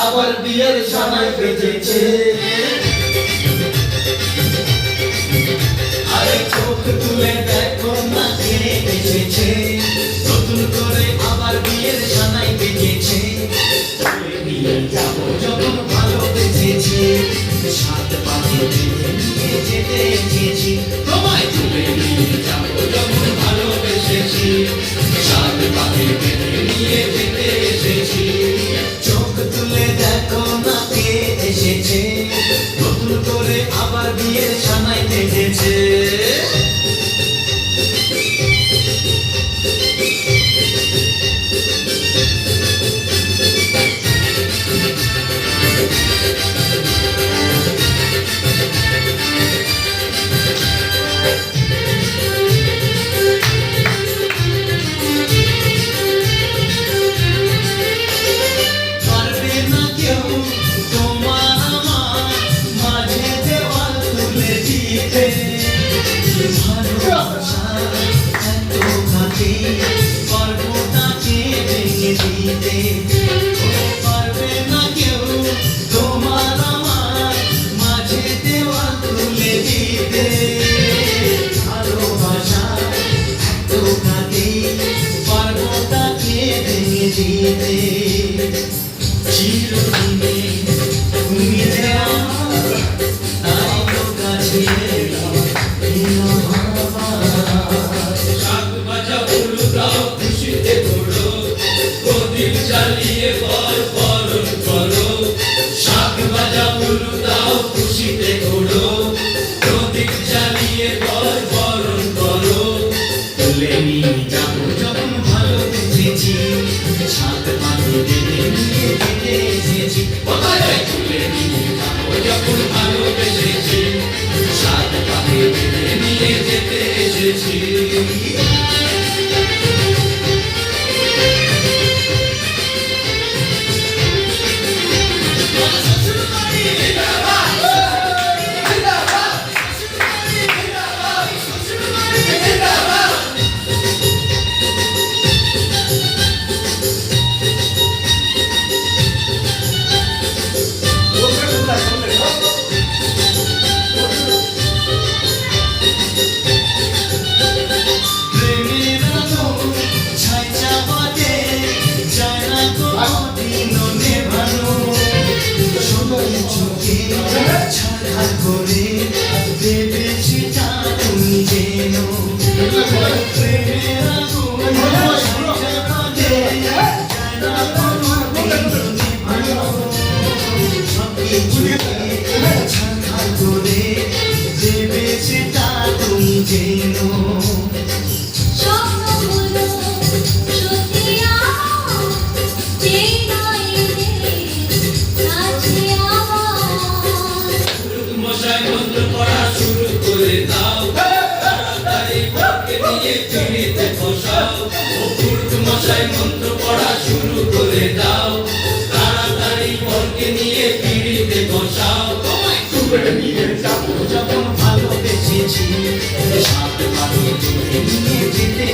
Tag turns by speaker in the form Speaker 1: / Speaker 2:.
Speaker 1: আবার বিয়ের সানাই বেজেছে। আরে চোখ তুলে দেখো না কে এসেছে, নতুন করে আবার বিয়ের সানাই বেজেছে। তুলে নিয়ে যাবো যখন ভালোবেসেছি, সাত পাতে নিয়ে যেতে এসেছি। তোমায় তুলে নিয়ে যাবো যখন ভালোবেসেছি, সাত পাতে নিয়ে যেতে এসেছি। চোখ তুলে দেখো না কে এসেছে, নতুন করে আবার বিয়ের সানাই বেজেছে। পারবে না কেউ তোমার আমার মাঝে দেওয়াল তুলে দিতে। ভালোবাসা এত কাটে, পারবো তাকে ভেঙে দিতে। চিরদিনে তুমি দেওয়া তাই তো কাছে খুশিতে ঘোড়ো, প্রদীপ জ্বালিয়ে বরণ করো। শাক ভাজা উলু দাও খুশিতে ঘোড়ো, প্রদীপ জ্বালিয়ে বরণ করো। তুলে নিয়ে যাবো যখন ভালোবেসেছি, সাত পাতে নিয়ে যেতে এসেছি। তুলে নিয়ে যাবো যখন ভালোবেসেছি, সাত পাতে নিয়ে যেতে এসেছি। মন্ত্র পড়া শুরু করে দাও, তাড়াতাড়ি বরকে নিয়ে পিড়িতে বসাও। পুরুত মশাই মন্ত্র পড়া শুরু করে দাও, তাড়াতাড়ি বরকে নিয়ে পিড়িতে বসাও। তোমায় তুলে নিয়ে যাবো যখন ভালোবেসেছি, সাত পাতে নিয়ে যেতে